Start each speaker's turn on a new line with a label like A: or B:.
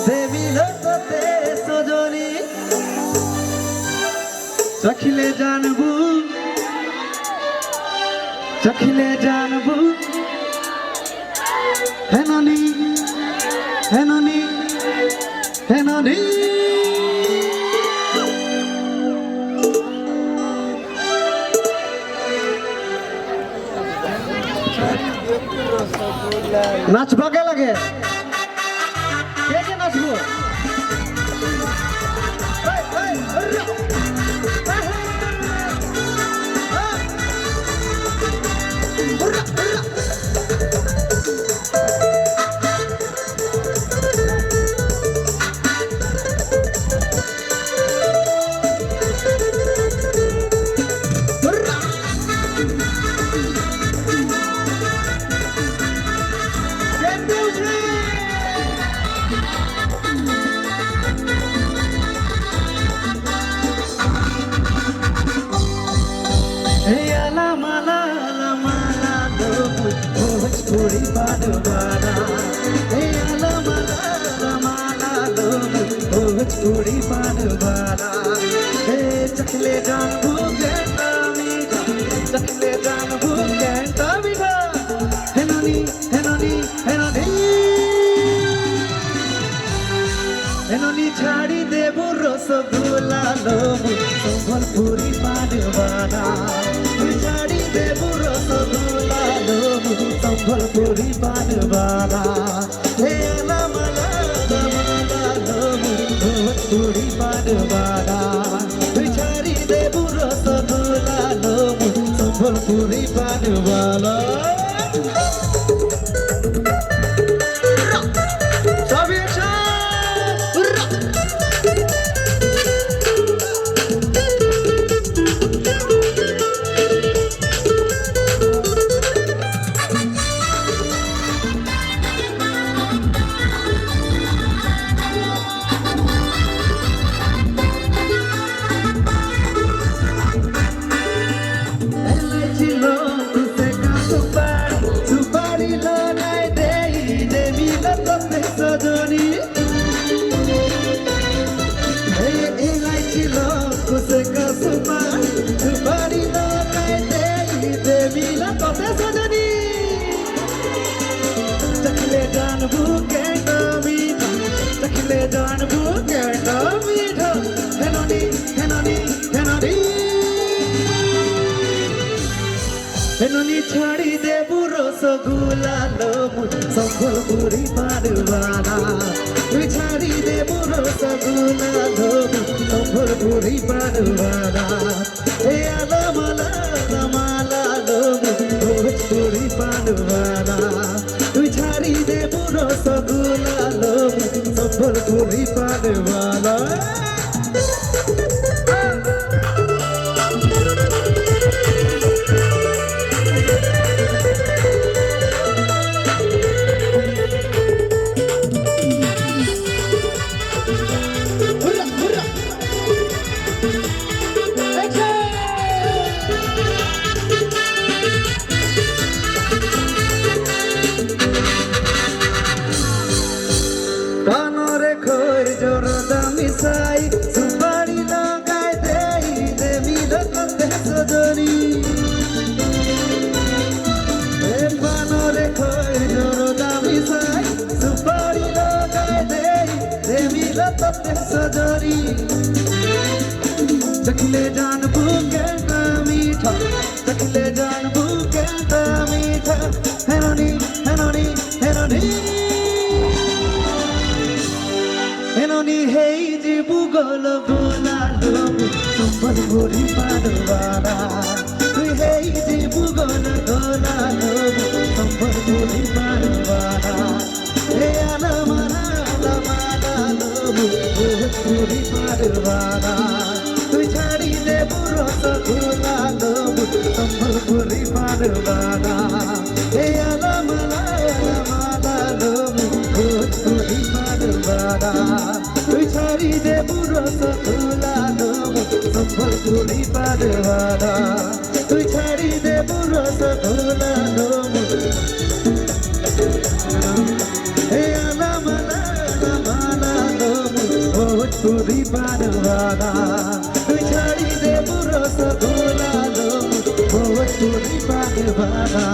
A: devil তোতে Sajani চখিলে জানবু হেননি হেননি হেননি নাচবা কে লাগে কে নাচবো भोजपुरी बाडवाना भोजपुरी बाडवाना चखले जान भूगेंटा मीठा चखले जान भूगेंटा मीठा हेननी हेननी हेननी हेननी छाड़ी देबो रसगुल्ला लोमु भोजपुरी बाडवाना छाड़ी देबो रसगुल्ला लोमु भोजपुरी बाडवाना हे आला भोजपुरी बाडवाना छाड़ी देबो रसगुल्ला लोमु भोजपुरी बाडवाना चखले जान भूगेंटा मीठा चखले जान भूगेंटा मीठा हेननी हेननी हेननी हेननी छाड़ी देबो रसगुल्ला लोमु भोजपुरी बाडवाना छाड़ी देबो रसगुल्ला लोमु भोजपुरी बाडवाना हे आला माला लोमु भोजपुरी बाडवाना छाड़ी देबो रसगुल्ला लोमु भोजपुरी बाडवाना सुपारी लगाए देवी लोकते सजनी पानरे खोर जोरो दामी साई सुपारी लगाए देवी लोकते सजनी चखले जान भूगेंटा मीठा चखले जान भूगेंटा मीठा हेननी हेननी हेननी हेननी हे बुगल गोला लोमु भोजपुरी बाडवाना हे बुगल गोला लोमु भोजपुरी बाडवाना हे आला लोमु भोजपुरी बाडवाना छाड़ी देबो रसगुल्ला लोमु भोजपुरी बाडवाना हे आला लोमु भोजपुरी बाडवाना छाड़ी देबो रसगुल्ला लोमु भोजपुरी बाडवाना छाड़ी देबो रसगुल्ला लोमु हे आला माला তুরি পারবানা তুই ছাড়ি দেব রসগোলা তুরি পারবানা